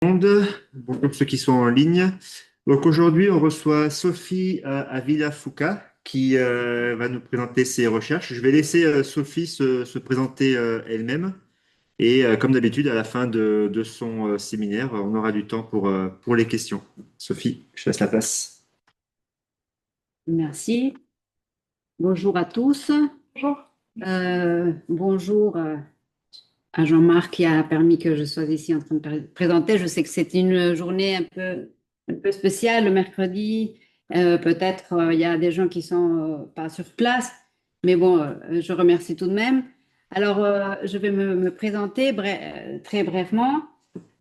Monde. Bonjour ceux qui sont en ligne. Donc aujourd'hui, on reçoit Sophie Avila-Fouca qui va nous présenter ses recherches. Je vais laisser Sophie se présenter elle-même. Et comme d'habitude, à la fin de son séminaire, on aura du temps pour les questions. Sophie, je te laisse la place. Merci. Bonjour à tous. Bonjour. Bonjour à Jean-Marc qui a permis que je sois ici en train de présenter. Je sais que c'est une journée un peu spéciale le mercredi. Peut-être il y a des gens qui sont pas sur place, mais bon, je remercie tout de même. Alors, je vais me présenter très brièvement.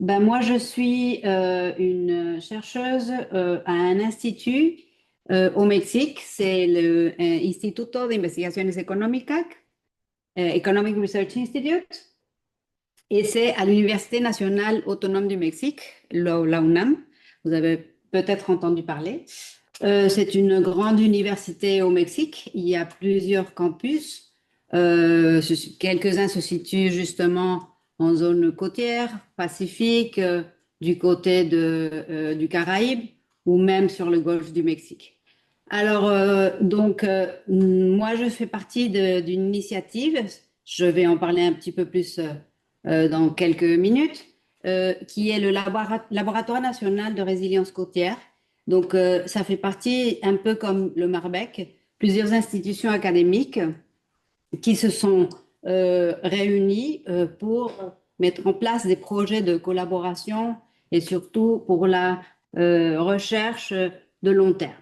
Ben, moi, je suis une chercheuse à un institut au Mexique. C'est le Instituto de Investigaciones Económicas, Economic Research Institute. Et c'est à l'Université nationale autonome du Mexique, la UNAM. Vous avez peut-être entendu parler. C'est une grande université au Mexique. Il y a plusieurs campus. Quelques-uns se situent justement en zone côtière, Pacifique, du côté du Caraïbe ou même sur le golfe du Mexique. Alors, moi, je fais partie d'une initiative. Je vais en parler un petit peu plus dans quelques minutes, qui est le Laboratoire national de résilience côtière. Donc, ça fait partie, un peu comme le Marbec, plusieurs institutions académiques qui se sont réunies pour mettre en place des projets de collaboration et surtout pour la recherche de long terme.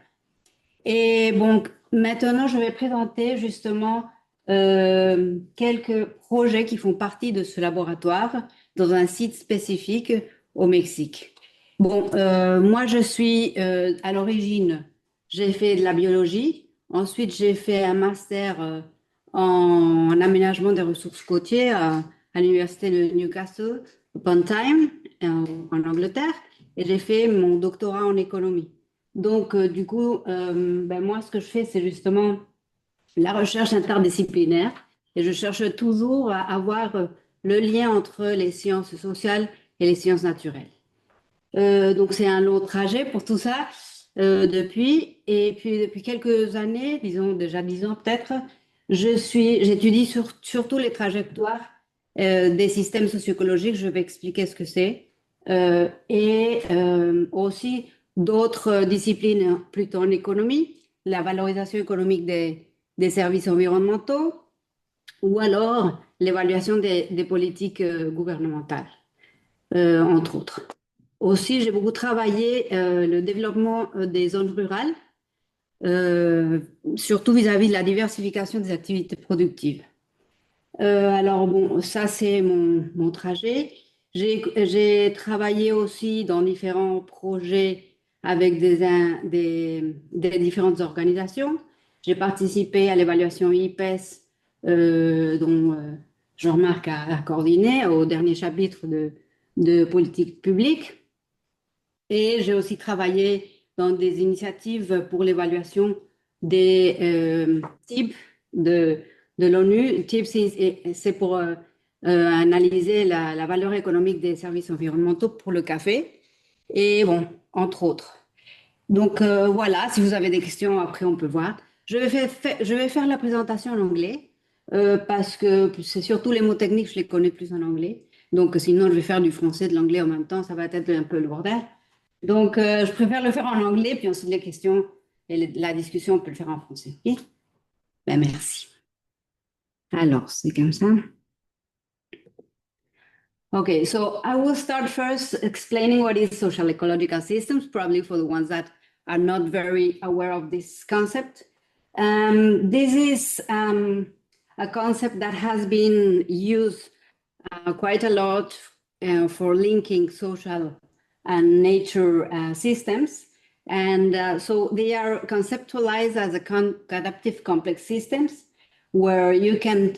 Et donc, maintenant, je vais présenter justement quelques projets qui font partie de ce laboratoire dans un site spécifique au Mexique. Bon, moi, je suis à l'origine, j'ai fait de la biologie. Ensuite, j'ai fait un master en aménagement des ressources côtières à l'université de Newcastle upon Tyne en Angleterre. Et j'ai fait mon doctorat en économie. Donc, du coup, moi, ce que je fais, c'est justement la recherche interdisciplinaire et je cherche toujours à avoir le lien entre les sciences sociales et les sciences naturelles. Donc, c'est un long trajet pour tout ça depuis. Et puis, depuis quelques années, disons déjà 10 ans peut-être, j'étudie surtout les trajectoires des systèmes socio-écologiques. Je vais expliquer ce que c'est. Et aussi d'autres disciplines plutôt en économie, la valorisation économique des services environnementaux ou alors l'évaluation des politiques gouvernementales, entre autres. Aussi, j'ai beaucoup travaillé le développement des zones rurales, surtout vis-à-vis de la diversification des activités productives. Alors, bon, ça, c'est mon trajet. J'ai travaillé aussi dans différents projets avec des différentes organisations. J'ai participé à l'évaluation IPES, dont Jean-Marc a coordonné au dernier chapitre de politique publique. Et j'ai aussi travaillé dans des initiatives pour l'évaluation des types de l'ONU. TIP, c'est pour analyser la valeur économique des services environnementaux pour le café. Et bon, entre autres. Donc voilà, si vous avez des questions, après on peut voir. Je vais faire la présentation en anglais parce que c'est surtout les mots techniques, je les connais plus en anglais. Donc sinon, je vais faire du français et de l'anglais en même temps, ça va être un peu le bordel. Donc je préfère le faire en anglais, puis ensuite les questions et la discussion, on peut le faire en français. Ok? Ben, merci. Alors, c'est comme ça. Okay, so I will start first explaining what is social ecological systems, probably for the ones that are not very aware of this concept. This is a concept that has been used quite a lot for linking social and nature systems. And so they are conceptualized as adaptive complex systems where you can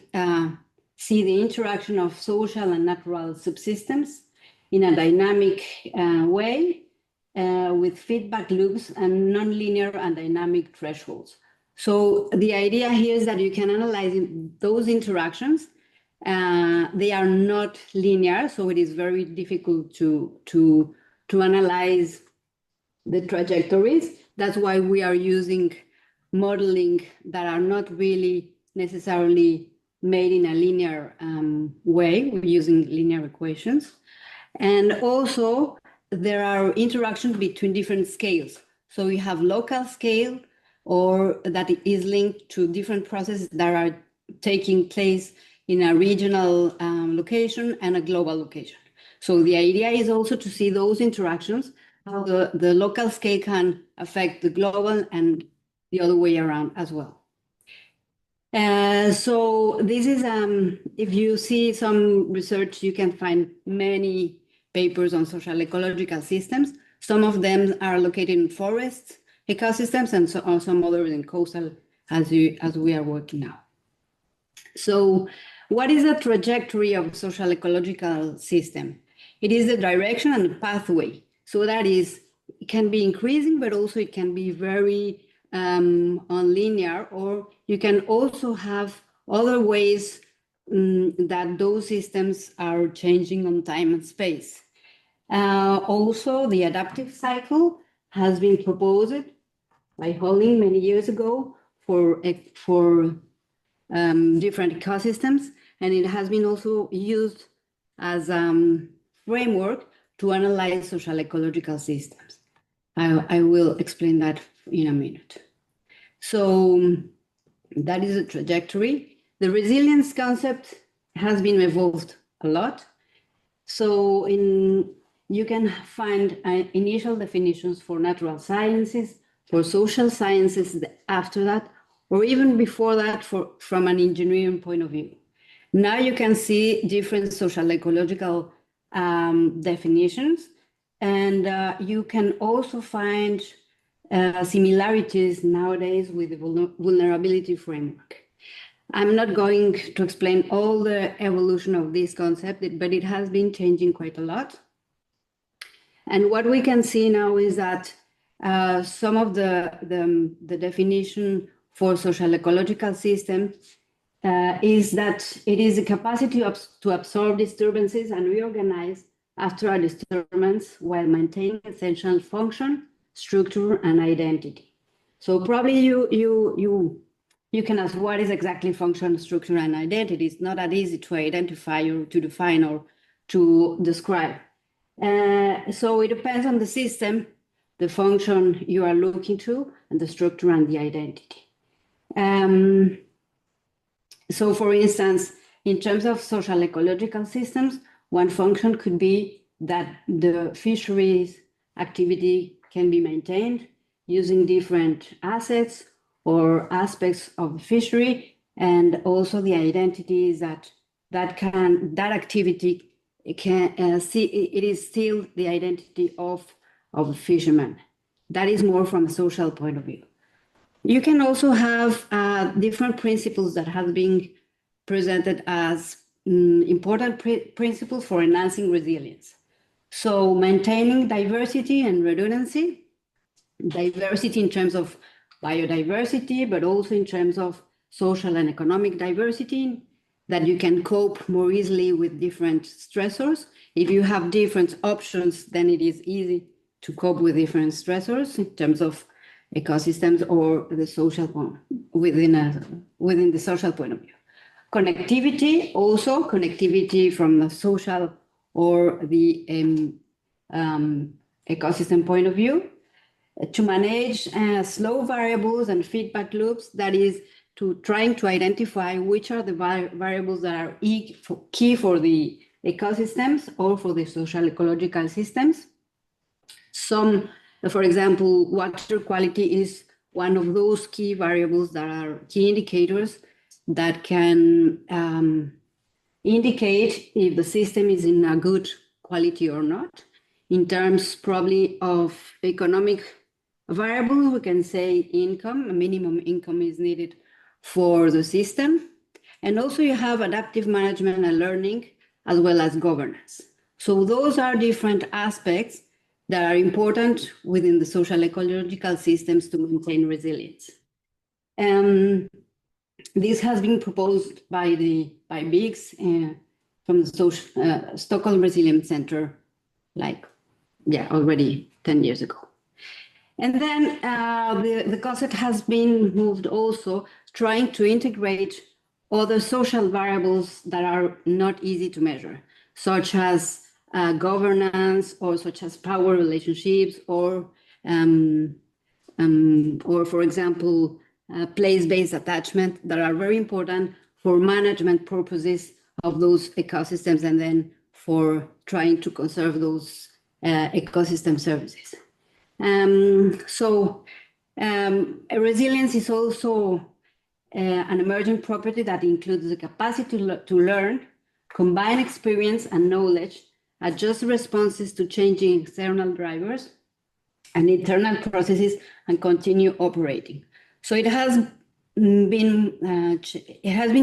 see the interaction of social and natural subsystems in a dynamic way with feedback loops and nonlinear and dynamic thresholds. So the idea here is that you can analyze those interactions They are not linear, so it is very difficult to analyze the trajectories. That's why we are using modeling that are not really necessarily made in a linear way. We're using linear equations. And also, there are interactions between different scales. So we have local scale, or that is linked to different processes that are taking place in a regional location and a global location. So the idea is also to see those interactions, how the local scale can affect the global and the other way around as well. So this is, if you see some research, you can find many papers on social ecological systems. Some of them are located in forests, ecosystems, and some others in coastal, as we are working now. So what is the trajectory of a social ecological system? It is the direction and the pathway. So that is, it can be increasing, but also it can be very unlinear, or you can also have other ways that those systems are changing on time and space. Also, the adaptive cycle has been proposed by Holling many years ago for different ecosystems, and it has been also used as a framework to analyze social ecological systems. I will explain that in a minute. So that is a trajectory. The resilience concept has been evolved a lot. So you can find initial definitions for natural sciences, for social sciences after that, or even before that from an engineering point of view. Now you can see different social ecological definitions, and you can also find similarities nowadays with the vulnerability framework. I'm not going to explain all the evolution of this concept, but it has been changing quite a lot. And what we can see now is that some of the definition for social ecological system is that it is the capacity to absorb disturbances and reorganize after a disturbance while maintaining essential function, structure, and identity. So probably you can ask, what is exactly function, structure, and identity? It's not that easy to identify or to define or to describe. So it depends on the system, the function you are looking to, and the structure and the identity. So for instance, in terms of social ecological systems, one function could be that the fisheries activity can be maintained using different assets or aspects of the fishery, and also the identity is that activity it is still the identity of a fisherman. That is more from a social point of view. You can also have different principles that have been presented as important principles for enhancing resilience. So maintaining diversity and redundancy, diversity in terms of biodiversity, but also in terms of social and economic diversity, that you can cope more easily with different stressors. If you have different options, then it is easy to cope with different stressors in terms of ecosystems or the social point, within the social point of view. Connectivity, also connectivity from the social or the ecosystem point of view, to manage slow variables and feedback loops, that is to trying to identify which are the variables that are key for the ecosystems or for the social ecological systems. Some, for example, water quality is one of those key variables that are key indicators that can indicate if the system is in a good quality or not. In terms probably of economic variables, we can say income, a minimum income is needed for the system. And also you have adaptive management and learning, as well as governance. So those are different aspects that are important within the social ecological systems to maintain resilience. This has been proposed by BIGS from the Stockholm Resilience Center, already 10 years ago. And then the concept has been moved also trying to integrate other social variables that are not easy to measure, such as governance, or such as power relationships, or for example, place-based attachment, that are very important for management purposes of those ecosystems, and then for trying to conserve those ecosystem services. Resilience is also an emergent property that includes the capacity to learn, combine experience and knowledge, adjust responses to changing external drivers and internal processes, and continue operating. So it has been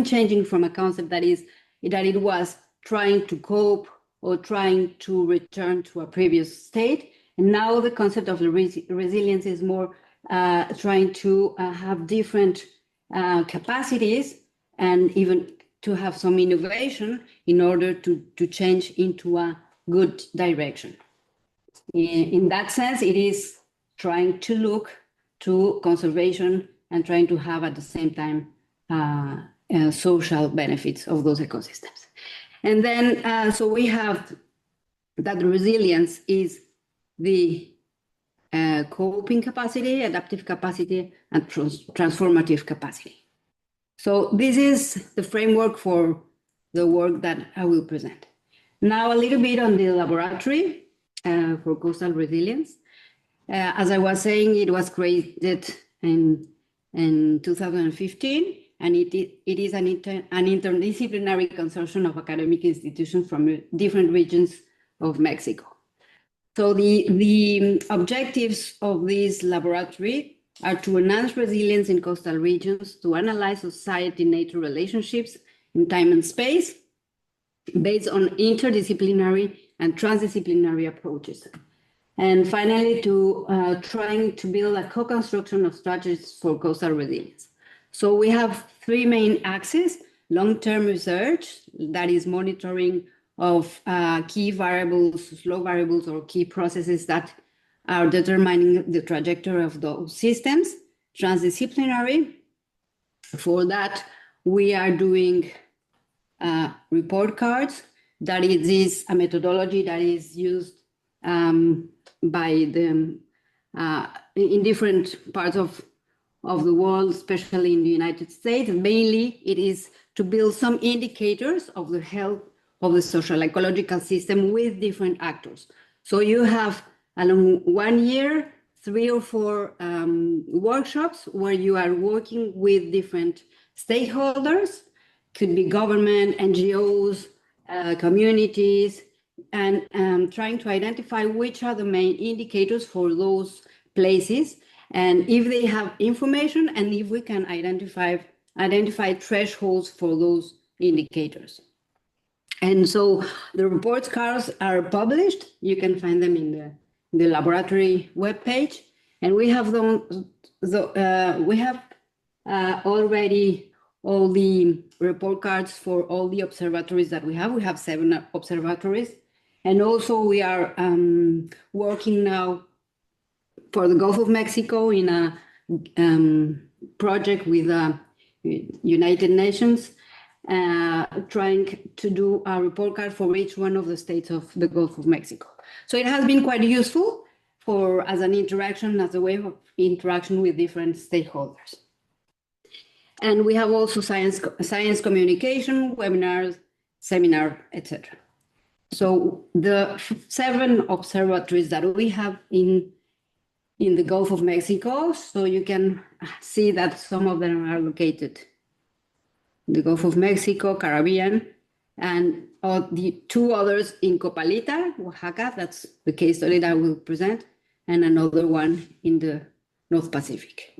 changing from a concept that it was trying to cope or trying to return to a previous state. And now the concept of the resilience is more trying to have different capacities, and even to have some innovation in order to change into a good direction. In that sense, it is trying to look to conservation and trying to have at the same time social benefits of those ecosystems. And then, so we have that resilience is the coping capacity, adaptive capacity, and transformative capacity. So this is the framework for the work that I will present. Now a little bit on the laboratory for coastal resilience. As I was saying, it was created in 2015, and it is an interdisciplinary consortium of academic institutions from different regions of Mexico. So the objectives of this laboratory are to enhance resilience in coastal regions, to analyze society-nature relationships in time and space based on interdisciplinary and transdisciplinary approaches. And finally, to trying to build a co-construction of strategies for coastal resilience. So we have three main axes: long-term research, that is monitoring of key variables, slow variables, or key processes that are determining the trajectory of those systems. Transdisciplinary, for that, we are doing report cards. That is a methodology that is used by the in different parts of the world, especially in the United States. Mainly, it is to build some indicators of the health of the social ecological system with different actors. So you have along 1 year, 3 or 4 workshops where you are working with different stakeholders, could be government, NGOs, communities, and trying to identify which are the main indicators for those places, and if they have information, and if we can identify thresholds for those indicators. And so the report cards are published. You can find them in the laboratory webpage, and we have already all the report cards for all the observatories that we have. We have 7 observatories, and also we are working now for the Gulf of Mexico in a project with United Nations, trying to do a report card for each one of the states of the Gulf of Mexico. So it has been quite useful as an interaction, as a way of interaction with different stakeholders. And we have also science communication, webinars, seminar, etc. So the 7 observatories that we have in the Gulf of Mexico, so you can see that some of them are located in the Gulf of Mexico, Caribbean, and the 2 others in Copalita, Oaxaca, that's the case study that I will present, and another one in the North Pacific.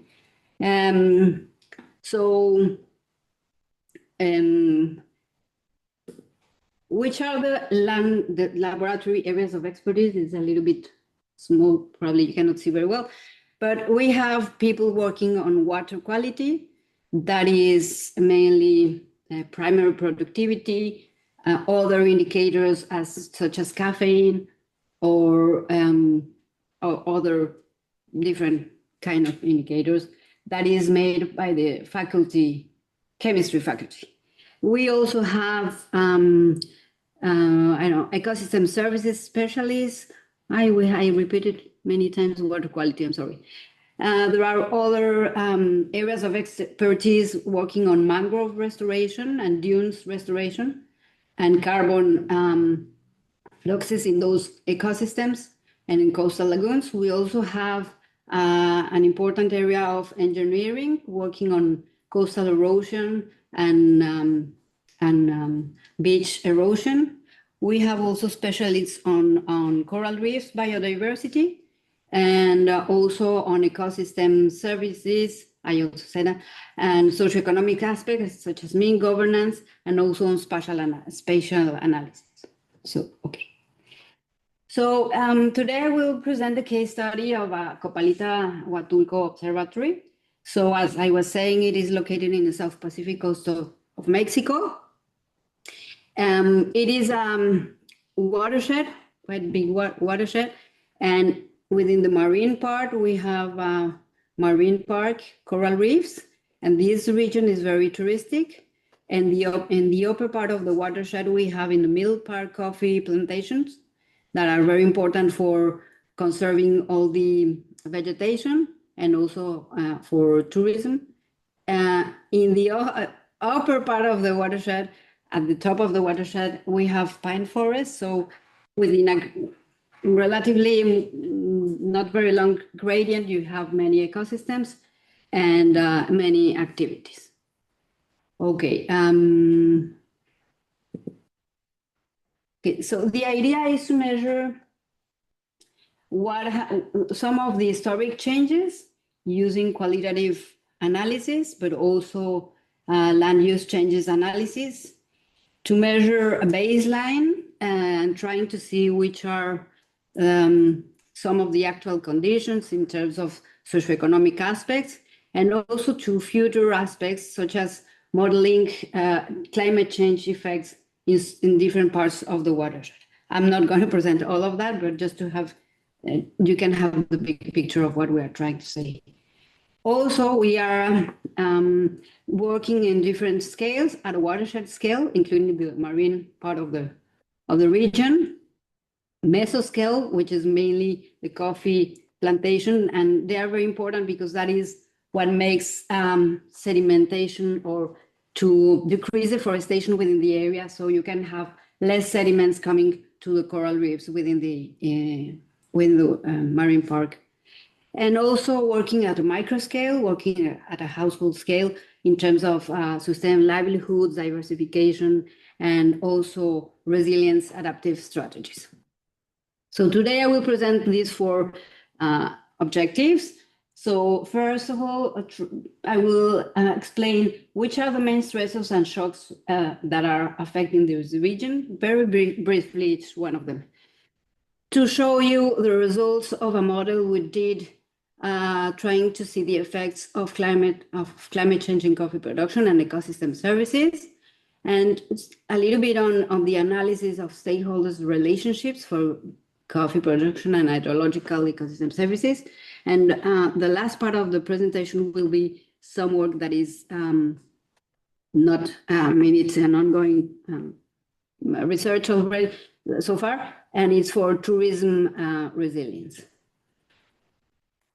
Which are the laboratory areas of expertise? It's a little bit small, probably you cannot see very well, but we have people working on water quality, That is mainly primary productivity, other indicators such as caffeine or other different kind of indicators that is made by the faculty, chemistry faculty. We also have, ecosystem services specialists. I repeated many times water quality, I'm sorry. There are other areas of expertise working on mangrove restoration and dunes restoration and carbon fluxes in those ecosystems and in coastal lagoons. We also have an important area of engineering working on coastal erosion and beach erosion. We have also specialists on coral reefs biodiversity and also on ecosystem services, I also said that, and socioeconomic aspects such as mean governance and also on spatial analysis. So, okay. So today we'll present the case study of Copalita-Huatulco Observatory. So as I was saying, it is located in the South Pacific coast of Mexico. It is a watershed, quite big watershed, and within the marine part, we have marine park coral reefs, and this region is very touristic. And in the upper part of the watershed, we have in the middle park coffee plantations that are very important for conserving all the vegetation and also for tourism. In the upper part of the watershed, at the top of the watershed, we have pine forests. So within a relatively not very long gradient, you have many ecosystems and many activities. Okay. Okay, so the idea is to measure some of the historic changes using qualitative analysis, but also land use changes analysis to measure a baseline and trying to see which are some of the actual conditions in terms of socioeconomic aspects, and also to future aspects such as modeling climate change effects in different parts of the watershed. I'm not going to present all of that, but just to have, you can have the big picture of what we are trying to say. Also, we are working in different scales at a watershed scale, including the marine part of the region, mesoscale, which is mainly the coffee plantation, and they are very important because that is what makes sedimentation or to decrease deforestation within the area, so you can have less sediments coming to the coral reefs within the marine park. And also working at a micro scale, working at a household scale in terms of sustainable livelihoods, diversification, and also resilience adaptive strategies. So today I will present these four objectives. So first of all, I will explain which are the main stressors and shocks that are affecting this region, very briefly each one of them. To show you the results of a model we did trying to see the effects of climate change in coffee production and ecosystem services, and a little bit on the analysis of stakeholders' relationships for coffee production and hydrological ecosystem services. And the last part of the presentation will be some work that is not, maybe it's an ongoing research already so far, and it's for tourism resilience.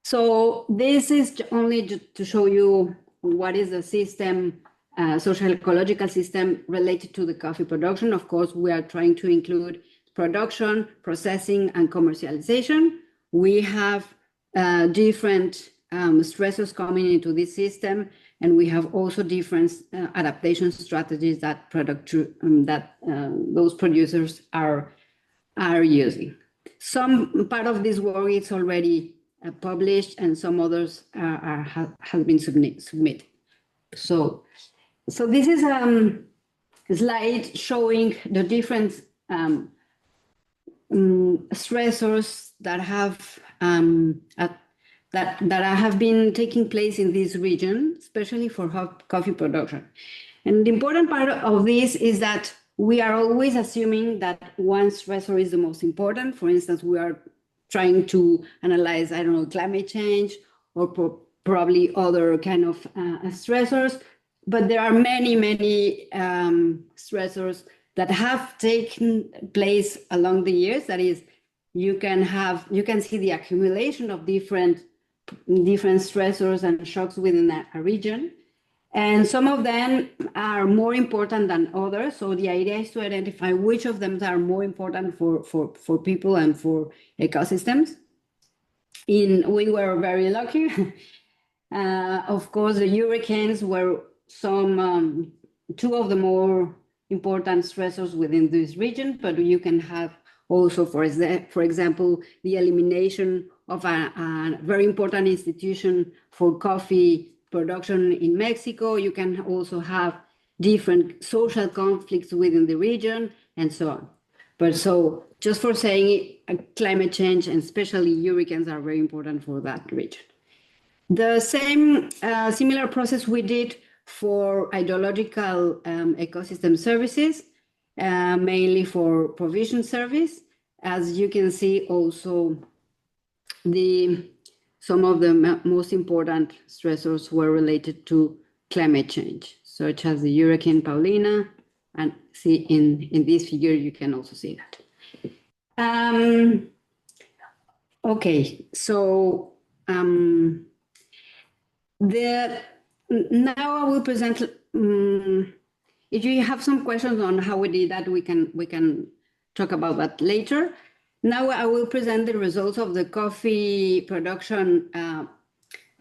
So this is only to show you what is the system, social ecological system related to the coffee production. Of course, we are trying to include production, processing, and commercialization. We have different stressors coming into this system, and we have also different adaptation strategies that those producers are using. Some part of this work is already published, and some others have been submitted. So this is a slide showing the different stressors that have that have been taking place in this region, especially for coffee production. And the important part of this is that we are always assuming that one stressor is the most important. For instance, we are trying to analyze, I don't know, climate change or probably other kind of stressors. But there are many, many stressors that have taken place along the years. That is, you can see the accumulation of different stressors and shocks within a region. And some of them are more important than others. So the idea is to identify which of them are more important for people and for ecosystems. We were very lucky. Of course, the hurricanes were two of the more important stressors within this region, but you can have also, for example, the elimination of a very important institution for coffee production in Mexico. You can also have different social conflicts within the region and so on. But so just for saying climate change and especially hurricanes are very important for that region. The same similar process we did for hydrological ecosystem services, mainly for provision service. As you can see also, some of the most important stressors were related to climate change, such as the Hurricane Paulina, and see in this figure, you can also see that. Okay, so now I will present, if you have some questions on how we did that, we can talk about that later. Now I will present the results of the coffee production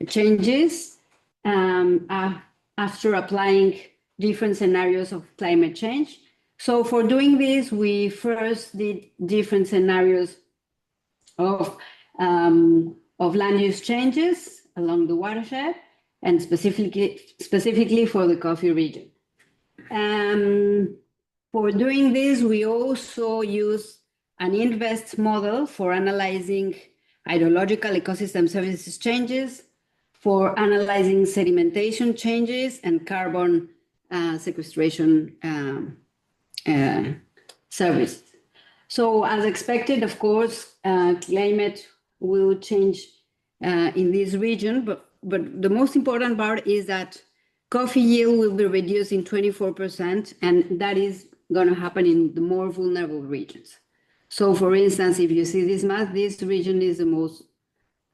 changes after applying different scenarios of climate change. So for doing this, we first did different scenarios of land use changes along the watershed, and specifically for the coffee region. For doing this, we also use an INVEST model for analyzing hydrological ecosystem services changes, for analyzing sedimentation changes and carbon sequestration services. So as expected, of course, climate will change in this region, but the most important part is that coffee yield will be reduced in 24%, and that is going to happen in the more vulnerable regions. So for instance, if you see this map, this region is the most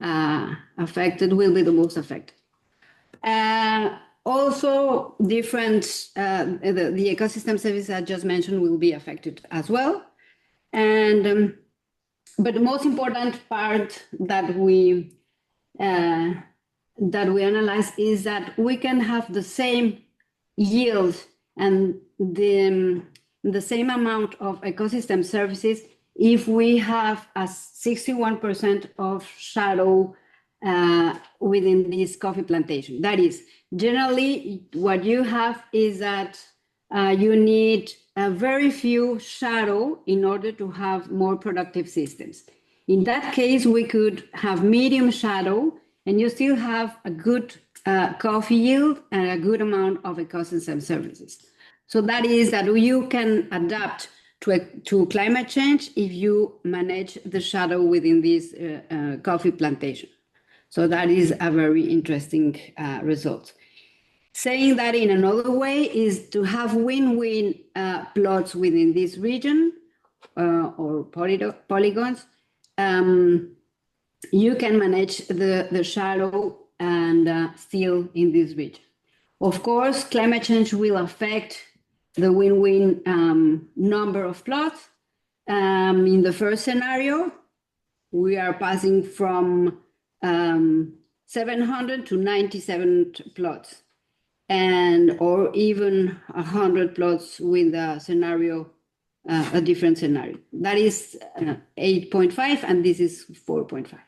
affected, will be the most affected. Also, different, the ecosystem services I just mentioned will be affected as well. And, but the most important part that we analyze is that we can have the same yield and the same amount of ecosystem services if we have a 61% of shadow within this coffee plantation. That is, generally, what you have is that you need a very few shadow in order to have more productive systems. In that case, we could have medium shadow, and you still have a good coffee yield and a good amount of ecosystem services. So that is that you can adapt to climate change if you manage the shadow within this coffee plantation. So that is a very interesting result. Saying that in another way is to have win-win plots within this region or polygons. You can manage the shadow and still in this region. Of course, climate change will affect the win-win number of plots. In the first scenario, we are passing from 700 to 97 plots, or even 100 plots with a scenario, a different scenario. That is 8.5, and this is 4.5.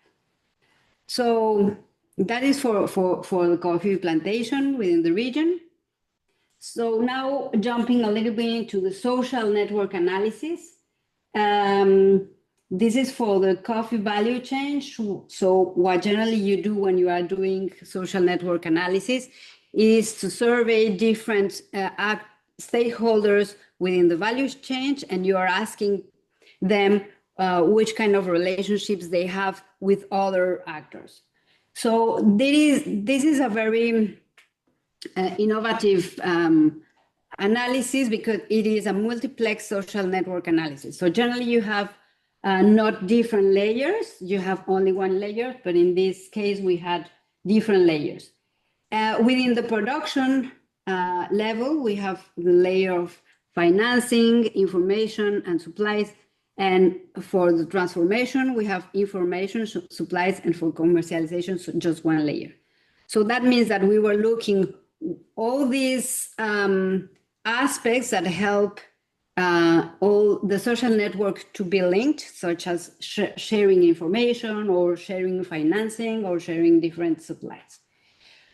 So that is for the coffee plantation within the region. So now jumping a little bit into the social network analysis. this is for the coffee value chain. So what generally you do when you are doing social network analysis is to survey different stakeholders within the value chain, and you are asking them which kind of relationships they have with other actors. So this is a very innovative analysis because it is a multiplex social network analysis. So generally you have not different layers, you have only one layer, but in this case we had different layers. Within the production level, we have the layer of financing, information, and supplies. And for the transformation, we have information, supplies, and for commercialization, so just one layer. So that means that we were looking all these aspects that help all the social network to be linked, such as sharing information or sharing financing or sharing different supplies.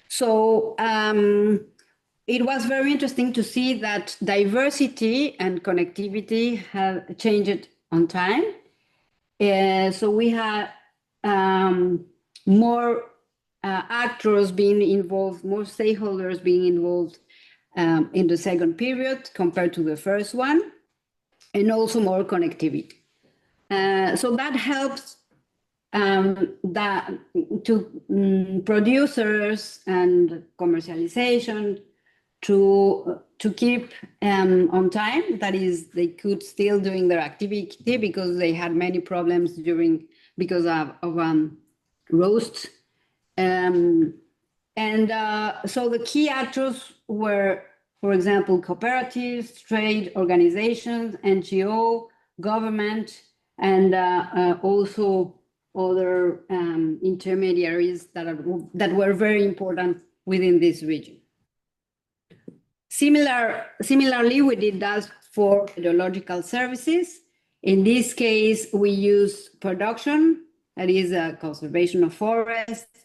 So it was very interesting to see that diversity and connectivity have changed on time. So we had more actors being involved, more stakeholders being involved in the second period compared to the first one, and also more connectivity. So that helps producers and commercialization to keep on time. That is, they could still doing their activity because they had many problems because of roast. So the key actors were, for example, cooperatives, trade organizations, NGO, government, and also other intermediaries that were very important within this region. Similarly, we did that for hydrological services. In this case, we use production, that is conservation of forests,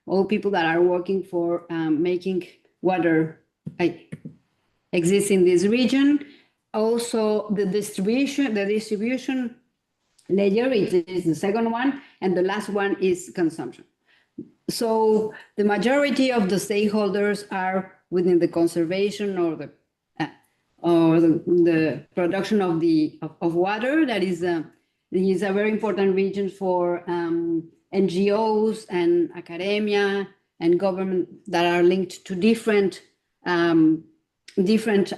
all people that are working for making water exist in this region. Also, the distribution layer is the second one, and the last one is consumption. So the majority of the stakeholders are within the conservation or the production of water. That is a very important region for NGOs and academia and government that are linked to different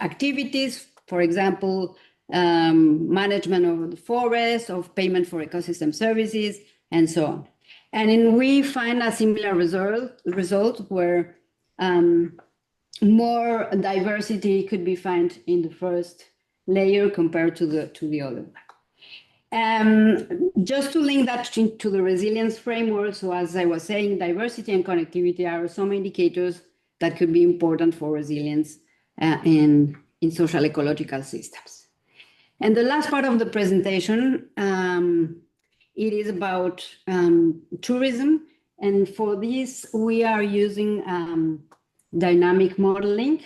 activities. For example, management of the forest, of payment for ecosystem services, and so on. And then we find a similar result where more diversity could be found in the first layer compared to the other one. Just to link that to the resilience framework, so as I was saying, diversity and connectivity are some indicators that could be important for resilience in social ecological systems. And the last part of the presentation, it is about tourism. And for this, we are using dynamic modeling,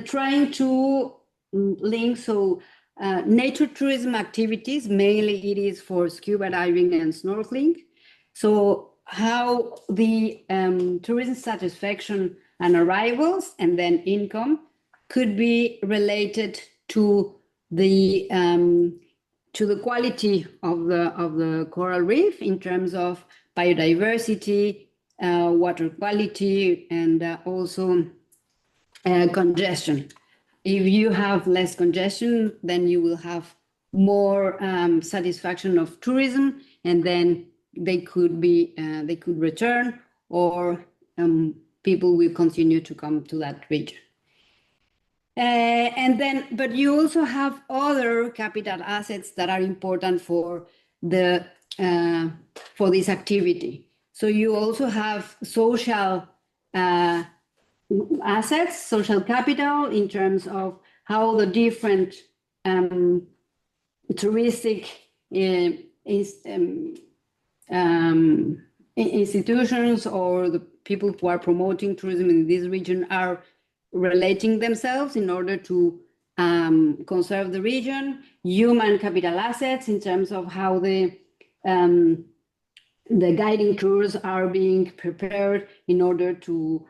trying to link nature tourism activities. Mainly it is for scuba diving and snorkeling. So how the tourism satisfaction and arrivals and then income could be related to the quality of the coral reef in terms of biodiversity, water quality, and also congestion. If you have less congestion, then you will have more satisfaction of tourism, and then they could return, or people will continue to come to that region. But you also have other capital assets that are important for this activity. So you also have social assets, social capital, in terms of how the different touristic institutions or the people who are promoting tourism in this region are relating themselves in order to conserve the region, human capital assets in terms of how the guiding tours are being prepared in order to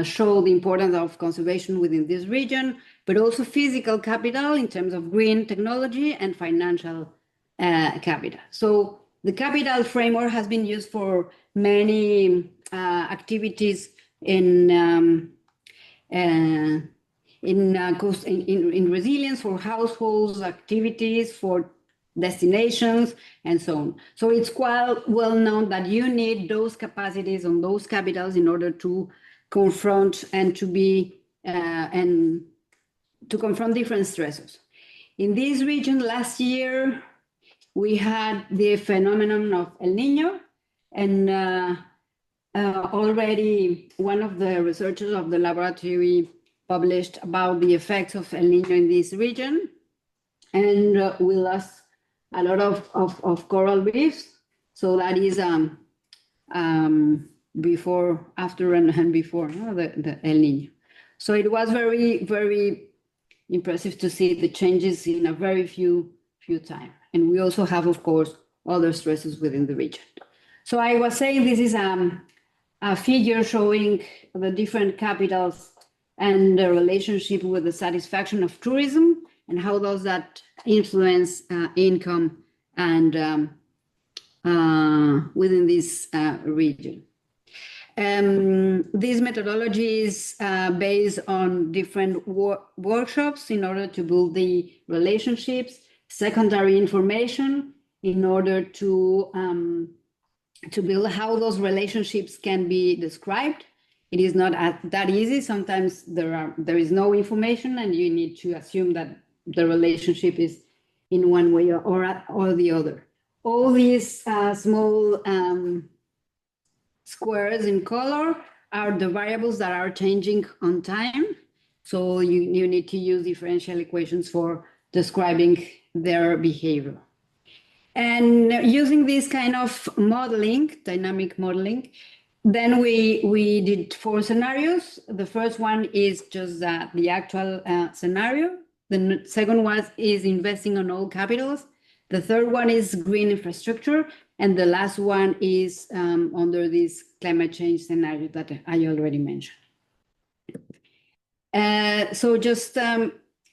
show the importance of conservation within this region, but also physical capital in terms of green technology and financial capital. So the capital framework has been used for many activities in resilience, for households, activities, for destinations, and so on. So it's quite well known that you need those capacities and those capitals in order to confront and to confront different stressors. In this region last year, we had the phenomenon of El Niño, and already one of the researchers of the laboratory published about the effects of El Niño in this region, and we lost a lot of coral reefs. So that is before, after, and before the El Niño. So it was very, very impressive to see the changes in a very few time. And we also have, of course, other stresses within the region. So I was saying this is a figure showing the different capitals and the relationship with the satisfaction of tourism and how does that influence income and within this region. This methodology is based on different workshops in order to build the relationships, secondary information in order to build how those relationships can be described. It is not that easy. Sometimes there is no information and you need to assume that the relationship is in one way or the other. All these small squares in color are the variables that are changing on time. So you need to use differential equations for describing their behavior. And using this kind of modeling, dynamic modeling, then we did 4 scenarios. The first one is just the actual scenario. The second one is investing on all capitals. The third one is green infrastructure. And the last one is under this climate change scenario that I already mentioned. So just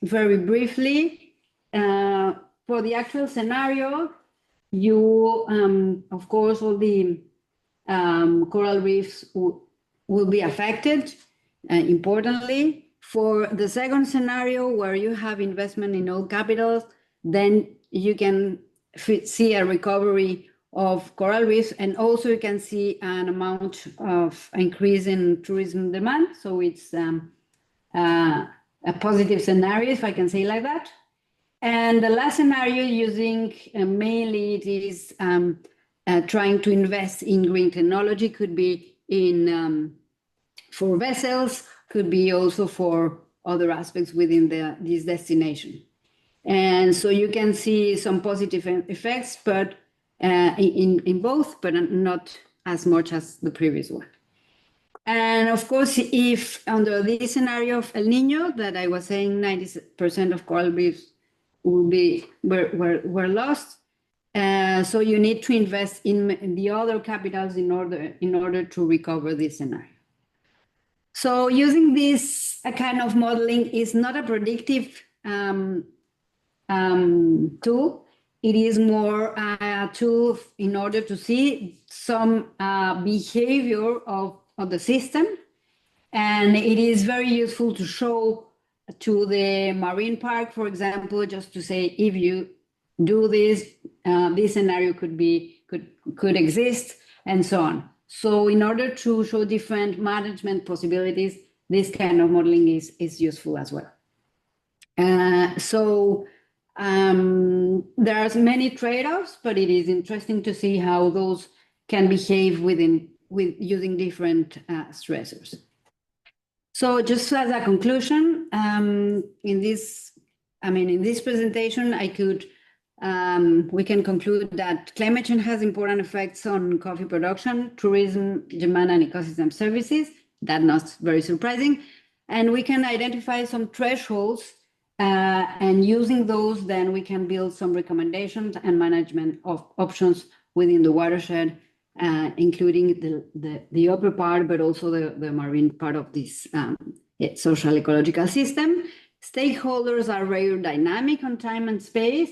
very briefly, for the actual scenario, you, of course, all the coral reefs will be affected, importantly. For the second scenario, where you have investment in all capitals, then you can see a recovery of coral reefs, and also you can see an amount of increase in tourism demand. So it's a positive scenario, if I can say like that. And the last scenario, using mainly it is trying to invest in green technology, could be in for vessels, could be also for other aspects within this destination. And so you can see some positive effects, but in both, but not as much as the previous one. And of course, if under this scenario of El Niño that I was saying, 90% of coral reefs were lost. So you need to invest in the other capitals in order to recover this scenario. So using this kind of modeling is not a predictive tool. It is more a tool in order to see some behavior of the system. And it is very useful to show to the marine park, for example, just to say, if you do this, this scenario could exist, and so on. So in order to show different management possibilities, this kind of modeling is useful as well. There are many trade-offs, but it is interesting to see how those can behave with using different stressors. So just as a conclusion, in this presentation, we can conclude that climate change has important effects on coffee production, tourism, demand, and ecosystem services. That's not very surprising. And we can identify some thresholds And using those, then we can build some recommendations and management of options within the watershed, including the upper part, but also the marine part of this social ecological system. Stakeholders are very dynamic on time and space,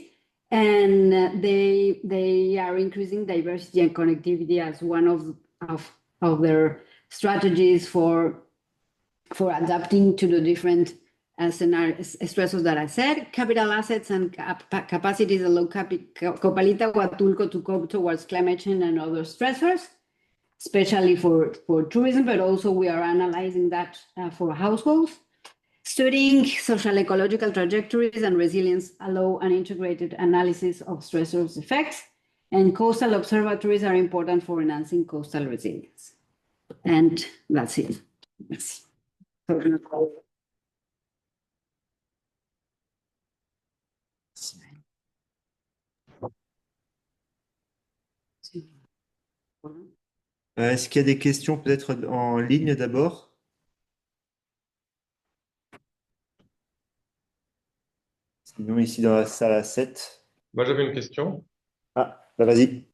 and they are increasing diversity and connectivity as one of their strategies for adapting to the different stressors that I said. Capital assets and capacities allow Copalita-Huatulco to cope towards climate change and other stressors, especially for tourism, but also we are analyzing that for households. Studying social ecological trajectories and resilience allow an integrated analysis of stressors effects, and coastal observatories are important for enhancing coastal resilience. And that's it. Merci. Est-ce qu'il y a des questions peut-être en ligne d'abord? Sinon, ici dans la salle à 7. Moi, j'avais une question. Ah, bah vas-y.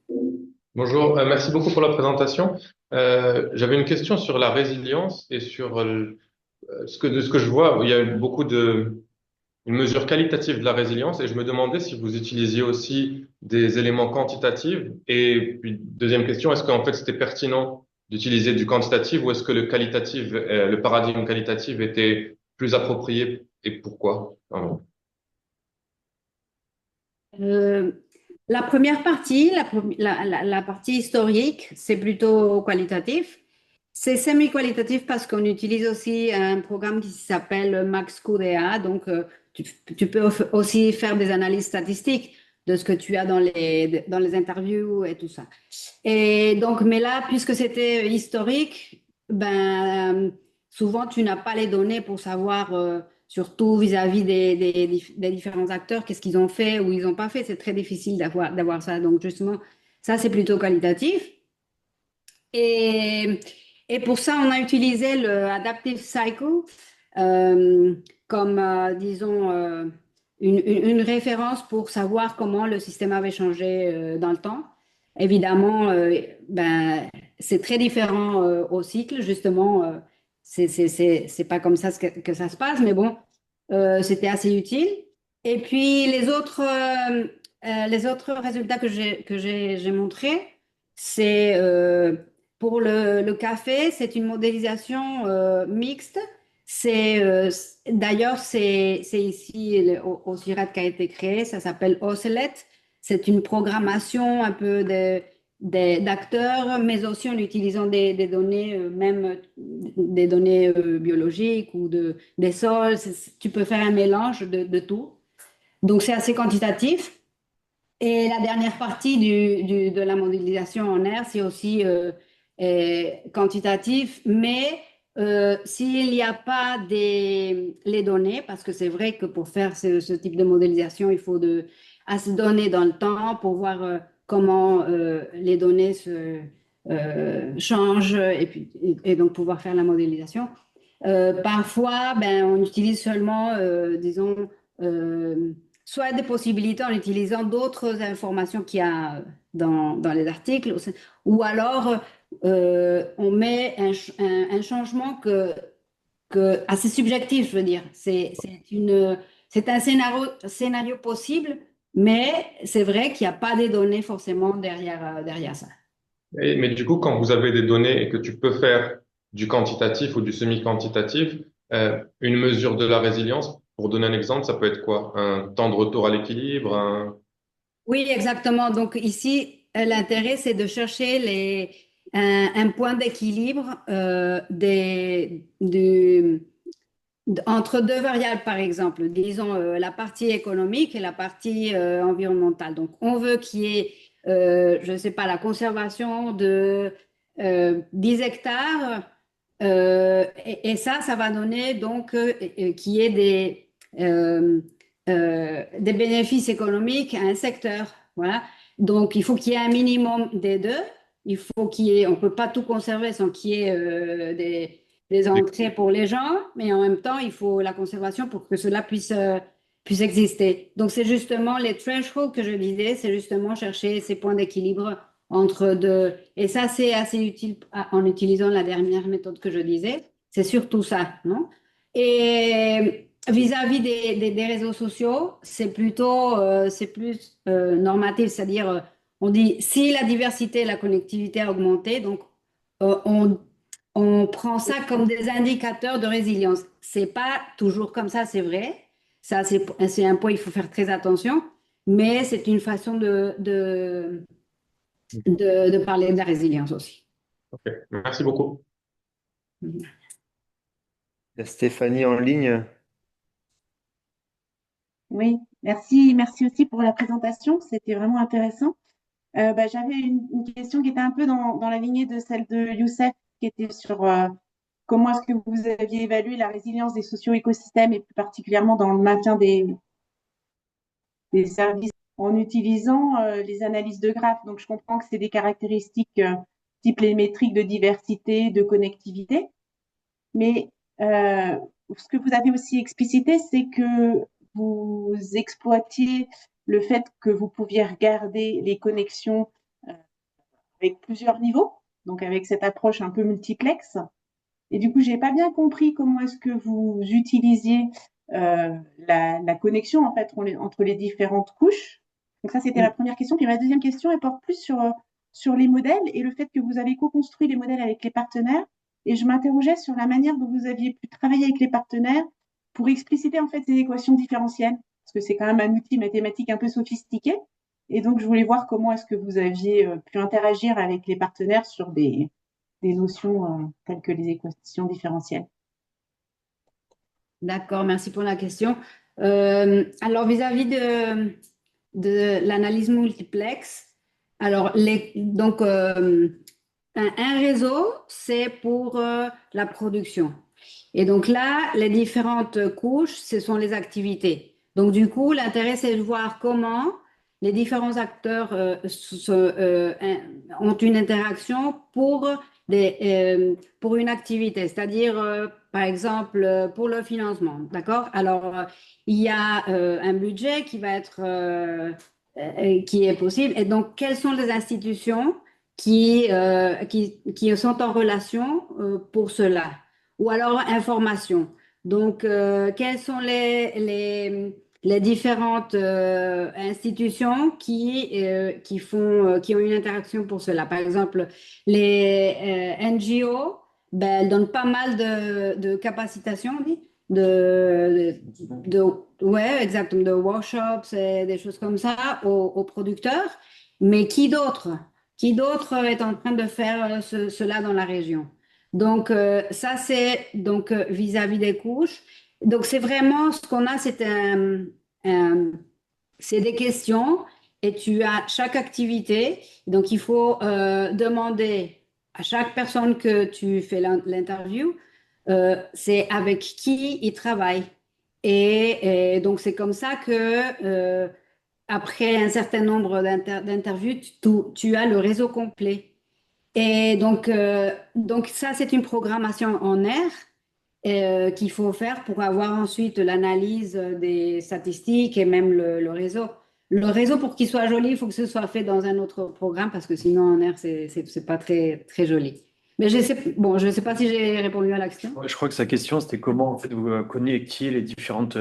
Bonjour, merci beaucoup pour la présentation. J'avais une question sur la résilience et sur de ce que je vois, il y a beaucoup une mesure qualitative de la résilience et je me demandais si vous utilisiez aussi des éléments quantitatifs. Et puis, deuxième question, est-ce qu'en fait c'était pertinent d'utiliser du quantitatif ou est-ce que le qualitatif, le paradigme qualitatif était plus approprié et pourquoi? La première partie, la partie historique, c'est plutôt qualitatif. C'est semi-qualitatif parce qu'on utilise aussi un programme qui s'appelle MaxQDA. Donc, tu peux aussi faire des analyses statistiques de ce que tu as dans les interviews et tout ça. Et donc, mais là, puisque c'était historique, ben, souvent, tu n'as pas les données pour savoir, surtout vis-à-vis des différents acteurs, qu'est-ce qu'ils ont fait ou ils n'ont pas fait. C'est très difficile d'avoir ça. Donc, justement, ça, c'est plutôt qualitatif. Et pour ça, on a utilisé le Adaptive Cycle comme, disons, une référence pour savoir comment le système avait changé dans le temps. Évidemment, ben, c'est très différent au cycle, justement. C'est pas comme ça que ça se passe, mais bon, c'était assez utile. Et puis, les autres résultats que j'ai montrés, c'est pour le café, c'est une modélisation mixte. D'ailleurs, c'est ici au CIRAD qui a été créé, ça s'appelle Ocelet. C'est une programmation un peu d'acteurs, mais aussi en utilisant des données, même des données biologiques ou des sols. Tu peux faire un mélange de tout. Donc, c'est assez quantitatif. Et la dernière partie de la modélisation en air, c'est aussi quantitatif, mais s'il n'y a pas les données, parce que c'est vrai que pour faire ce type de modélisation, il faut assez de données dans le temps pour voir comment les données changent et donc pouvoir faire la modélisation. Parfois, ben, on utilise seulement, disons, soit des possibilités en utilisant d'autres informations qu'il y a dans les articles, ou alors on met un changement assez subjectif, je veux dire. C'est un scénario possible, mais c'est vrai qu'il n'y a pas des données forcément derrière ça. Mais du coup, quand vous avez des données et que tu peux faire du quantitatif ou du semi-quantitatif, une mesure de la résilience, pour donner un exemple, ça peut être quoi? Un temps de retour à l'équilibre? Oui, exactement. Donc ici, l'intérêt, c'est de chercher un point d'équilibre entre deux variables, par exemple, disons la partie économique et la partie environnementale. Donc, on veut qu'il y ait, je ne sais pas, la conservation de 10 hectares et ça va donner donc qu'il y ait des bénéfices économiques à un secteur. Voilà. Donc, il faut qu'il y ait un minimum des deux. Il faut on ne peut pas tout conserver sans qu'il y ait des entrées pour les gens, mais en même temps, il faut la conservation pour que cela puisse puissent exister. Donc, c'est justement les thresholds que je disais, c'est justement chercher ces points d'équilibre entre deux. Et ça, c'est assez utile en utilisant la dernière méthode que je disais. C'est surtout ça, non? Et vis-à-vis des réseaux sociaux, c'est plutôt, c'est plus normatif, c'est-à-dire, on dit si la diversité et la connectivité a augmenté, donc euh, on, on prend ça comme des indicateurs de résilience. C'est pas toujours comme ça, c'est vrai. Ça, c'est un point, il faut faire très attention, mais c'est une façon de parler de la résilience aussi. Ok, merci beaucoup. Il y a Stéphanie en ligne. Oui, merci aussi pour la présentation, c'était vraiment intéressant. J'avais une question qui était un peu dans la lignée de celle de Youssef, qui était sur comment est-ce que vous aviez évalué la résilience des socio-écosystèmes et plus particulièrement dans le maintien des services en utilisant les analyses de graphes. Donc, je comprends que c'est des caractéristiques type les métriques de diversité, de connectivité, mais ce que vous avez aussi explicité, c'est que vous exploitiez le fait que vous pouviez regarder les connexions avec plusieurs niveaux, donc avec cette approche un peu multiplexe. Et du coup, j'ai pas bien compris comment est-ce que vous utilisiez la connexion en fait entre les différentes couches. Donc ça, c'était la première question. Puis ma deuxième question, elle porte plus sur les modèles et le fait que vous avez co-construit les modèles avec les partenaires. Et je m'interrogeais sur la manière dont vous aviez pu travailler avec les partenaires pour expliciter en fait ces équations différentielles, parce que c'est quand même un outil mathématique un peu sophistiqué. Et donc, je voulais voir comment est-ce que vous aviez pu interagir avec les partenaires sur des notions telles que les équations différentielles. D'accord, merci pour la question. Alors, vis-à-vis de l'analyse multiplexe, alors, donc, un réseau, c'est pour la production. Et donc là, les différentes couches, ce sont les activités. Donc, du coup, l'intérêt, c'est de voir comment les différents acteurs ont une interaction pour une activité, c'est-à-dire, par exemple, pour le financement. D'accord? Alors, il y a un budget qui va être, qui est possible. Et donc, quelles sont les institutions qui sont en relation pour cela? Ou alors, information. Donc, quelles sont les différentes institutions qui ont une interaction pour cela. Par exemple, les NGO, ben, elles donnent pas mal de capacitations, on dit, ouais, exactement, de workshops et des choses comme ça aux producteurs. Mais qui d'autre? Qui d'autre est en train de faire cela dans la région? Donc, ça, c'est donc vis-à-vis des couches. Donc, c'est vraiment ce qu'on a, c'est des questions et tu as chaque activité. Donc, il faut demander à chaque personne que tu fais l'interview, c'est avec qui il travaille. Et donc, c'est comme ça que après un certain nombre d'interviews, tu as le réseau complet. Et donc ça, c'est une programmation en R qu'il faut faire pour avoir ensuite l'analyse des statistiques et même le réseau. Le réseau, pour qu'il soit joli, il faut que ce soit fait dans un autre programme parce que sinon, en R, c'est pas très, très joli. Mais bon, je ne sais pas si j'ai répondu à la question. Ouais, je crois que sa question, c'était comment en fait, vous connectiez les différentes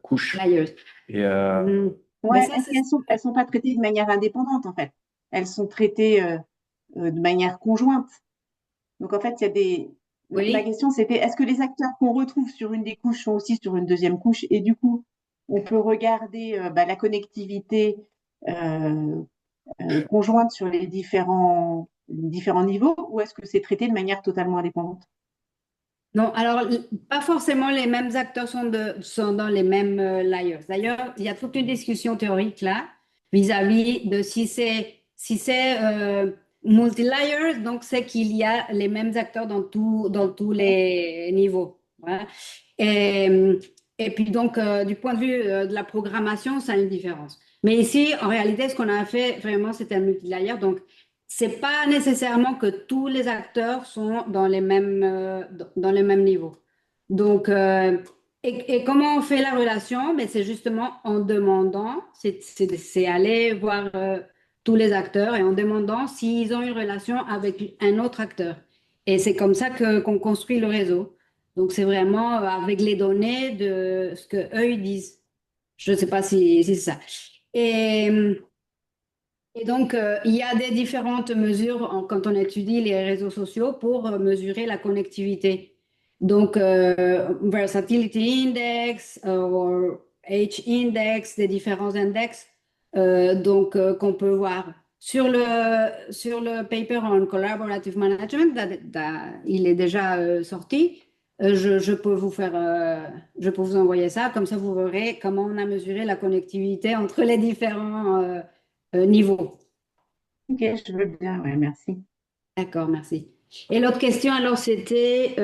couches. Layers. Et, Ouais, Mais ça, elles sont pas traitées de manière indépendante, en fait. Elles sont traitées de manière conjointe. Donc, en fait, il y a des... Oui. Ma question, c'était, est-ce que les acteurs qu'on retrouve sur une des couches sont aussi sur une deuxième couche? Et du coup, on peut regarder la connectivité conjointe sur les différents niveaux, ou est-ce que c'est traité de manière totalement indépendante? Non, alors, pas forcément les mêmes acteurs sont dans les mêmes layers. D'ailleurs, il y a toute une discussion théorique là, vis-à-vis de si c'est multi-layers, donc c'est qu'il y a les mêmes acteurs dans tous les niveaux. Voilà. Et puis donc, du point de vue de la programmation, ça a une différence. Mais ici, en réalité, ce qu'on a fait vraiment, c'était un multi-layer. Donc, c'est pas nécessairement que tous les acteurs sont dans les mêmes niveaux. Donc, Et comment on fait la relation? Mais c'est justement en demandant, c'est aller voir tous les acteurs et en demandant s'ils ont une relation avec un autre acteur. Et c'est comme ça qu'on construit le réseau. Donc c'est vraiment avec les données de ce que eux ils disent. Je ne sais pas si c'est ça. Et, et donc, il y a des différentes mesures quand on étudie les réseaux sociaux pour mesurer la connectivité. Donc, Versatility Index ou H-Index, des différents index qu'on peut voir. Sur le paper on collaborative management, il est déjà sorti. Je peux vous envoyer ça, comme ça vous verrez comment on a mesuré la connectivité entre les différents niveau. Ok, je veux bien, ouais, merci. D'accord, merci. Et l'autre question, alors, c'était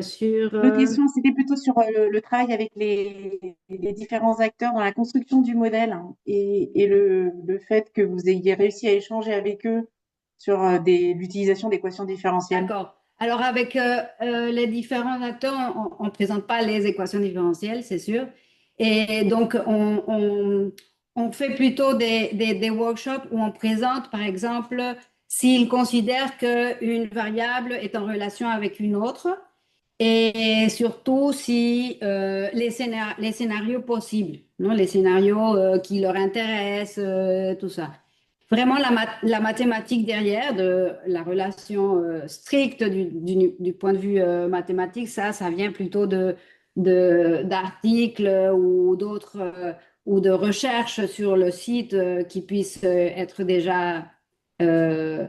sur... L'autre question, c'était plutôt sur le travail avec les différents acteurs dans la construction du modèle, hein, et le fait que vous ayez réussi à échanger avec eux sur l'utilisation d'équations différentielles. D'accord. Alors, avec les différents acteurs, on ne présente pas les équations différentielles, c'est sûr. Et donc, on fait plutôt des workshops où on présente, par exemple, s'ils considèrent qu'une variable est en relation avec une autre, et surtout si les scénarios possibles, non, les scénarios qui leur intéressent, tout ça. Vraiment, la mathématique derrière, de la relation stricte du point de vue mathématique, ça vient plutôt d'articles ou d'autres ou de recherches sur le site qui puissent être déjà euh,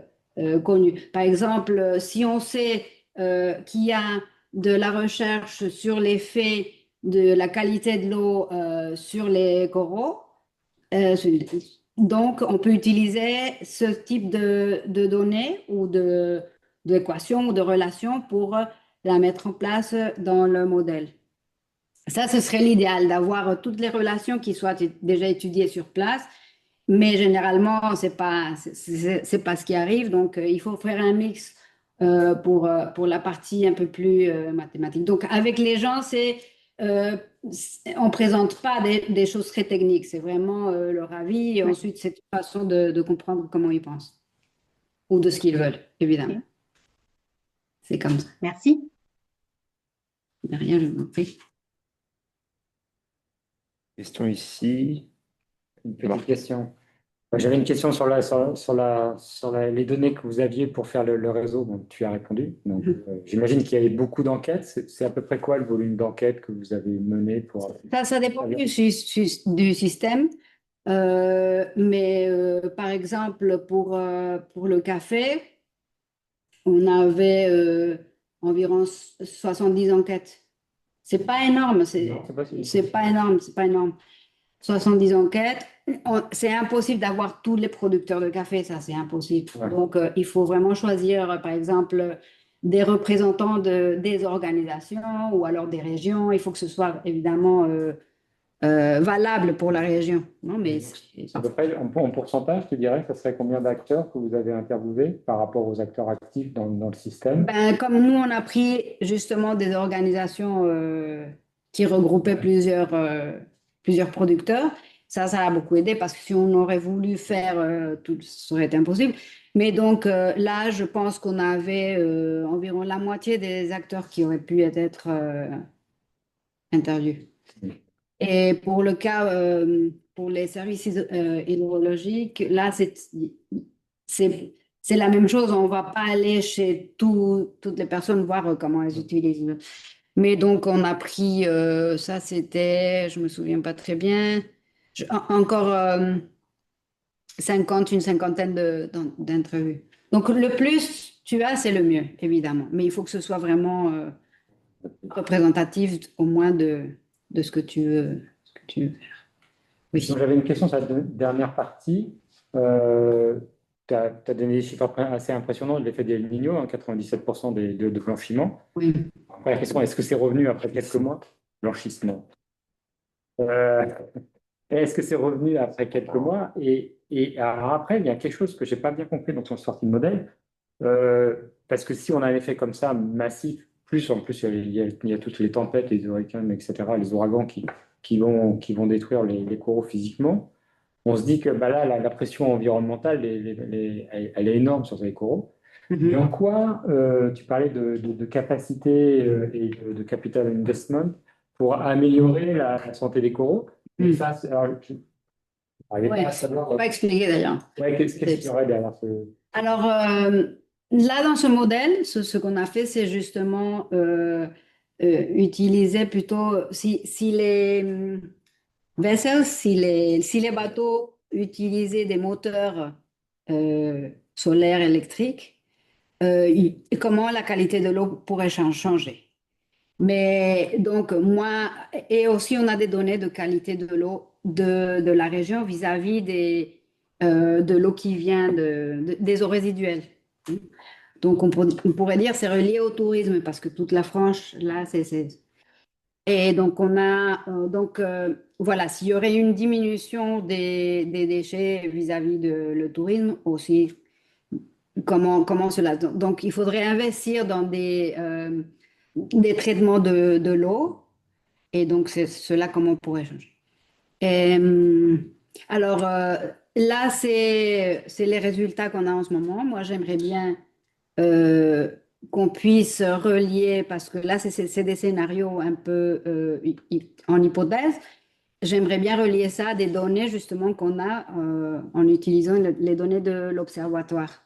connus. Par exemple, si on sait qu'il y a de la recherche sur l'effet de la qualité de l'eau sur les coraux, donc, on peut utiliser ce type de données ou d'équations ou de relations pour la mettre en place dans le modèle. Ça, ce serait l'idéal, d'avoir toutes les relations qui soient déjà étudiées sur place, mais généralement, c'est pas ce qui arrive. Donc, il faut faire un mix pour la partie un peu plus mathématique. Donc, avec les gens, on ne présente pas des choses très techniques, c'est vraiment leur avis et Oui. ensuite c'est une façon de comprendre comment ils pensent ou de ce qu'ils veulent, évidemment. Ok. C'est comme ça. Merci. De rien, je vous en prie. Question ici. Une petite question. J'avais une question sur les données que vous aviez pour faire le réseau, donc tu as répondu. Donc, j'imagine qu'il y avait beaucoup d'enquêtes. C'est à peu près quoi le volume d'enquêtes que vous avez mené pour... Ça dépend du système. Mais par exemple, pour le café, on avait environ 70 enquêtes. C'est pas énorme, Non, c'est pas c'est pas énorme, c'est pas énorme. 70 enquêtes. C'est impossible d'avoir tous les producteurs de café, ça c'est impossible. Ouais. Donc il faut vraiment choisir, par exemple, des représentants des organisations ou alors des régions. Il faut que ce soit évidemment valable pour la région. Non, mais À peu près, en pourcentage, tu dirais que ça serait combien d'acteurs que vous avez interviewés par rapport aux acteurs actifs dans le système? ben, comme nous, on a pris justement des organisations qui regroupaient plusieurs producteurs. Ça a beaucoup aidé parce que si on aurait voulu faire tout, ça aurait été impossible. Mais donc là, je pense qu'on avait environ la moitié des acteurs qui auraient pu être interviewés. Et pour le cas, pour les services hydrologiques, là, c'est la même chose. On ne va pas aller chez toutes les personnes voir comment elles utilisent. Mais donc, on a pris, ça, c'était, je ne me souviens pas très bien, encore une cinquantaine d'interviews. Donc, le plus tu as, c'est le mieux, évidemment. Mais il faut que ce soit vraiment représentatif, au moins, de ce que tu veux. Oui. Donc, j'avais une question sur la dernière partie. Tu as donné des chiffres assez impressionnants de l'effet des El Niño, 97% de blanchiment. Oui. Après, la question, est-ce que c'est revenu après quelques mois? Blanchissement. Est-ce que c'est revenu après quelques mois? Et alors après, il y a quelque chose que je n'ai pas bien compris dans ton sortie de modèle. Parce que si on a un effet comme ça massif plus, en plus, il y a toutes les tempêtes, les hurricanes, etc., les ouragans qui vont détruire les coraux physiquement. On se dit que bah là, la pression environnementale, elle est énorme sur les coraux. Mais en quoi, tu parlais de capacité et de capital investment pour améliorer la santé des coraux. Et ça, alors, je n'arrive pas à savoir. Pas expliqué d'ailleurs. Ouais, qu'est-ce qu'il y aurait derrière ce... Alors, là, dans ce modèle, ce qu'on a fait, c'est justement utiliser plutôt, si les vessels, si les bateaux utilisaient des moteurs solaires électriques, comment la qualité de l'eau pourrait changer. Mais donc, moi, et aussi on a des données de qualité de l'eau de la région vis-à-vis de l'eau qui vient des eaux résiduelles. Donc, on pourrait dire c'est relié au tourisme parce que toute la frange, là, Et donc, voilà, s'il y aurait une diminution des déchets vis-à-vis de le tourisme aussi, comment cela... Donc, il faudrait investir dans des traitements de l'eau. Et donc, c'est cela comment on pourrait changer. Et, alors, là, c'est les résultats qu'on a en ce moment. Moi, j'aimerais bien qu'on puisse relier, parce que là, c'est des scénarios un peu en hypothèse. J'aimerais bien relier ça à des données justement qu'on a en utilisant les données de l'Observatoire.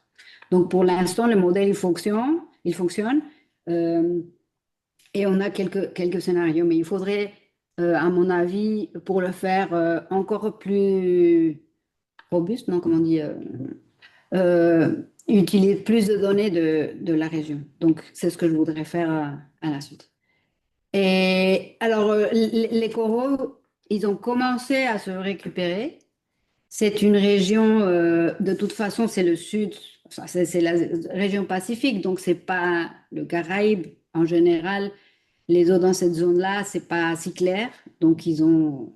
Donc, pour l'instant, le modèle, il fonctionne. Et on a quelques scénarios, mais il faudrait, à mon avis, pour le faire encore plus robuste, non, comment on dit, utiliser plus de données de la région. Donc, c'est ce que je voudrais faire à la suite. Et alors, les coraux, ils ont commencé à se récupérer. C'est une région, de toute façon, c'est le sud, enfin, c'est la région Pacifique, donc c'est pas le Caraïbe en général. Les eaux dans cette zone-là, c'est pas si clair, donc ils ont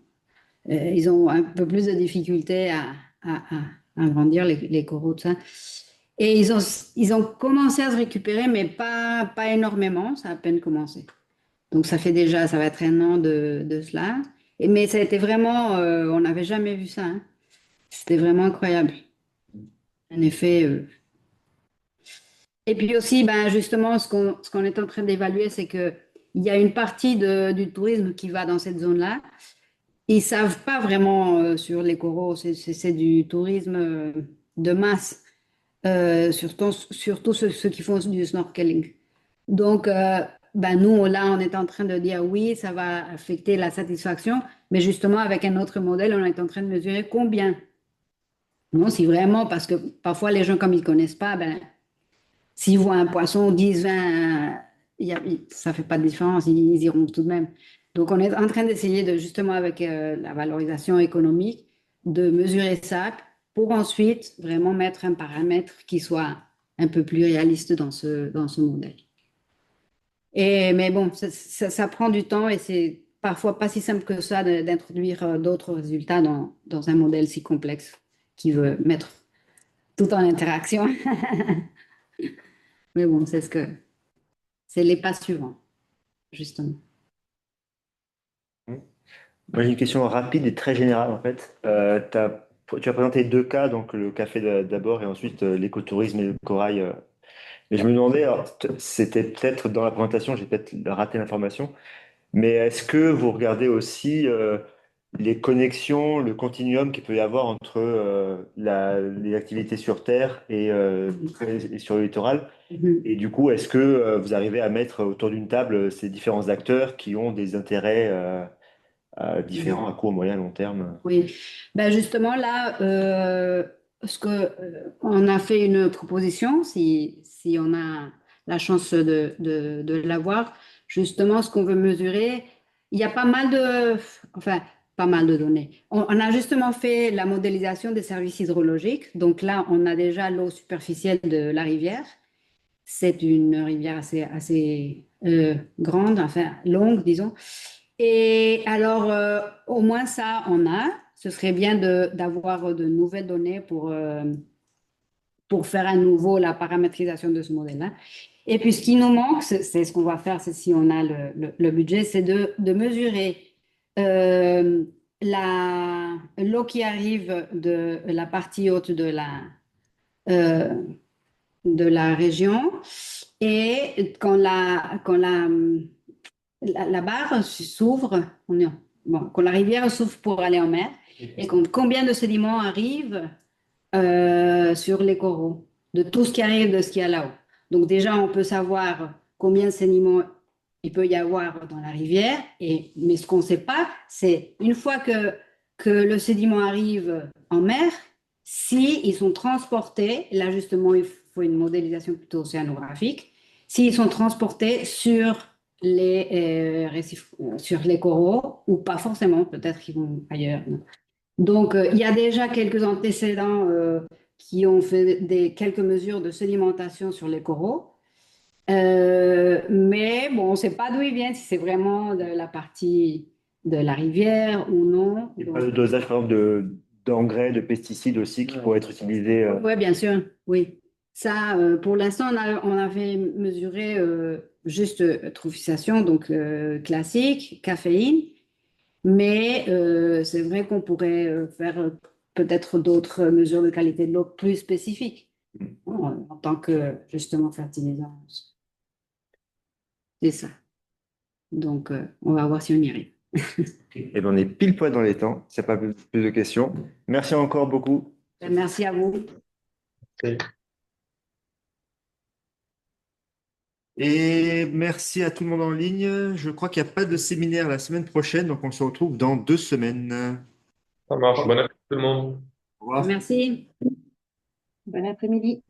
un peu plus de difficultés à grandir les coraux de ça. Et ils ont commencé à se récupérer, mais pas énormément, ça a à peine commencé. Donc ça fait déjà, ça va être 1 an de cela. Mais ça a été vraiment, on n'avait jamais vu ça, hein. C'était vraiment incroyable. En effet. Et puis aussi, ben, justement, ce qu'on est en train d'évaluer, c'est qu'il y a une partie du tourisme qui va dans cette zone-là. Ils ne savent pas vraiment sur les coraux, c'est du tourisme de masse, surtout ceux qui font du snorkeling. Donc, ben, nous, là, on est en train de dire oui, ça va affecter la satisfaction, mais justement, avec un autre modèle, on est en train de mesurer combien. Non, si vraiment, parce que parfois, les gens, comme ils ne connaissent pas, ben, s'ils voient un poisson 10, 20, ça ne fait pas de différence, ils iront tout de même. Donc, on est en train d'essayer justement avec la valorisation économique, de mesurer ça pour ensuite vraiment mettre un paramètre qui soit un peu plus réaliste dans ce modèle. Mais bon, ça prend du temps et c'est parfois pas si simple que ça d'introduire d'autres résultats dans un modèle si complexe qui veut mettre tout en interaction. Mais bon, c'est les pas suivants, justement. Moi, j'ai une question rapide et très générale en fait. Tu as présenté 2 cas, donc le café d'abord et ensuite l'écotourisme et le corail. Mais je me demandais, alors, c'était peut-être dans la présentation, j'ai peut-être raté l'information, mais est-ce que vous regardez aussi les connexions, le continuum qu'il peut y avoir entre les activités sur Terre et sur le littoral? Et du coup, est-ce que vous arrivez à mettre autour d'une table ces différents acteurs qui ont des intérêts différents à court, moyen, long terme? Oui, ben justement là, on a fait une proposition, si on a la chance de l'avoir, justement ce qu'on veut mesurer, il y a enfin pas mal de données. On a justement fait la modélisation des services hydrologiques, donc là on a déjà l'eau superficielle de la rivière, c'est une rivière assez grande, enfin longue disons. Et alors, au moins ça, on a. Ce serait bien d'avoir de nouvelles données pour faire à nouveau la paramétrisation de ce modèle-là. Et puis ce qui nous manque, c'est ce qu'on va faire, c'est si on a le budget, c'est de mesurer euh, l'eau qui arrive de la partie haute euh, de la région et quand la barre s'ouvre, quand la rivière s'ouvre pour aller en mer, et combien de sédiments arrivent sur les coraux, de tout ce qui arrive de ce qu'il y a là-haut. Donc déjà, on peut savoir combien de sédiments il peut y avoir dans la rivière, mais ce qu'on ne sait pas, c'est une fois que le sédiment arrive en mer, si ils sont transportés, là justement, il faut une modélisation plutôt océanographique, s'ils sont transportés sur les récifs, sur les coraux, ou pas forcément, peut-être qu'ils vont ailleurs. Donc, il y a déjà quelques antécédents qui ont fait quelques mesures de sédimentation sur les coraux. Mais bon, on ne sait pas d'où ils viennent, si c'est vraiment de la partie de la rivière ou non. Il n'y a pas de dosage, par exemple, d'engrais, de pesticides aussi qui pourraient être utilisés. Oui, bien sûr, oui. Ça, pour l'instant, on avait mesuré juste eutrophisation, donc classique, caféine. Mais c'est vrai qu'on pourrait faire peut-être d'autres mesures de qualité de l'eau plus spécifiques en tant que justement fertilisant. C'est ça. Donc, on va voir si on y arrive. Et bien, on est pile poil dans les temps. Il n'y a pas plus de questions. Merci encore beaucoup. Merci à vous. Et Et merci à tout le monde en ligne. Je crois qu'il n'y a pas de séminaire la semaine prochaine, donc on se retrouve dans 2 semaines. ça marche. Bon appétit tout le monde. Au revoir. Merci. Bon après-midi.